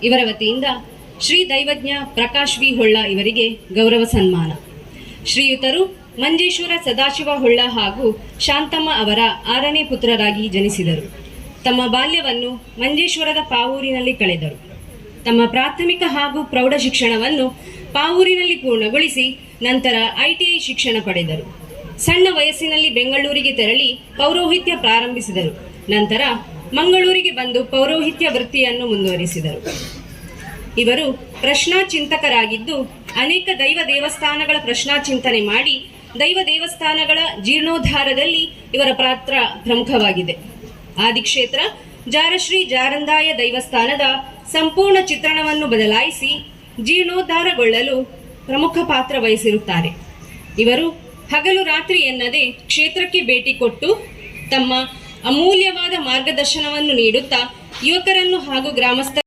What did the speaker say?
ಇವರ ವತಿಯಿಂದ ಶ್ರೀ ದೈವಜ್ಞ ಪ್ರಕಾಶ್ ವಿ ಹೊಳ್ಳ ಇವರಿಗೆ ಗೌರವ ಸನ್ಮಾನ. ಶ್ರೀಯುತರು ಮಂಜೇಶ್ವರ ಸದಾಶಿವ ಹೊಳ್ಳ ಹಾಗೂ ಶಾಂತಮ್ಮ ಅವರ 6ನೇ ಪುತ್ರರಾಗಿ ಜನಿಸಿದರು. ತಮ್ಮ ಬಾಲ್ಯವನ್ನು ಮಂಜೇಶ್ವರದ ಪಾವೂರಿನಲ್ಲಿ ಕಳೆದರು. ತಮ್ಮ ಪ್ರಾಥಮಿಕ ಹಾಗೂ ಪ್ರೌಢ ಶಿಕ್ಷಣವನ್ನು ಪಾವೂರಿನಲ್ಲಿ ಪೂರ್ಣಗೊಳಿಸಿ ನಂತರ ITI ಶಿಕ್ಷಣ ಪಡೆದರು. ಸಣ್ಣ ವಯಸ್ಸಿನಲ್ಲಿ ಬೆಂಗಳೂರಿಗೆ ತೆರಳಿ ಪೌರೋಹಿತ್ಯ ಪ್ರಾರಂಭಿಸಿದರು. ನಂತರ ಮಂಗಳೂರಿಗೆ ಬಂದು ಪೌರೋಹಿತ್ಯ ವೃತ್ತಿಯನ್ನು ಮುಂದುವರಿಸಿದರು. ಇವರು ಪ್ರಶ್ನಾ ಚಿಂತಕರಾಗಿದ್ದು ಅನೇಕ ದೈವ ದೇವಸ್ಥಾನಗಳ ಪ್ರಶ್ನಾ ಚಿಂತನೆ ಮಾಡಿ ದೈವ ದೇವಸ್ಥಾನಗಳ ಜೀರ್ಣೋದ್ಧಾರದಲ್ಲಿ ಇವರ ಪಾತ್ರ ಪ್ರಮುಖವಾಗಿದೆ. ಆದಿಕ್ಷೇತ್ರ ಜಾರಶ್ರೀ ಜಾರಂದಾಯ ದೈವಸ್ಥಾನದ ಸಂಪೂರ್ಣ ಚಿತ್ರಣವನ್ನು ಬದಲಾಯಿಸಿ ಜೀರ್ಣೋದ್ಧಾರಗೊಳ್ಳಲು ಪ್ರಮುಖ ಪಾತ್ರ ವಹಿಸಿರುತ್ತಾರೆ. ಇವರು ಹಗಲು ರಾತ್ರಿ ಎನ್ನದೆ ಕ್ಷೇತ್ರಕ್ಕೆ ಭೇಟಿ ಕೊಟ್ಟು ತಮ್ಮ ಅಮೂಲ್ಯವಾದ ಮಾರ್ಗದರ್ಶನವನ್ನು ನೀಡುತ್ತಾ ಯುವಕರನ್ನು ಹಾಗೂ ಗ್ರಾಮಸ್ಥರ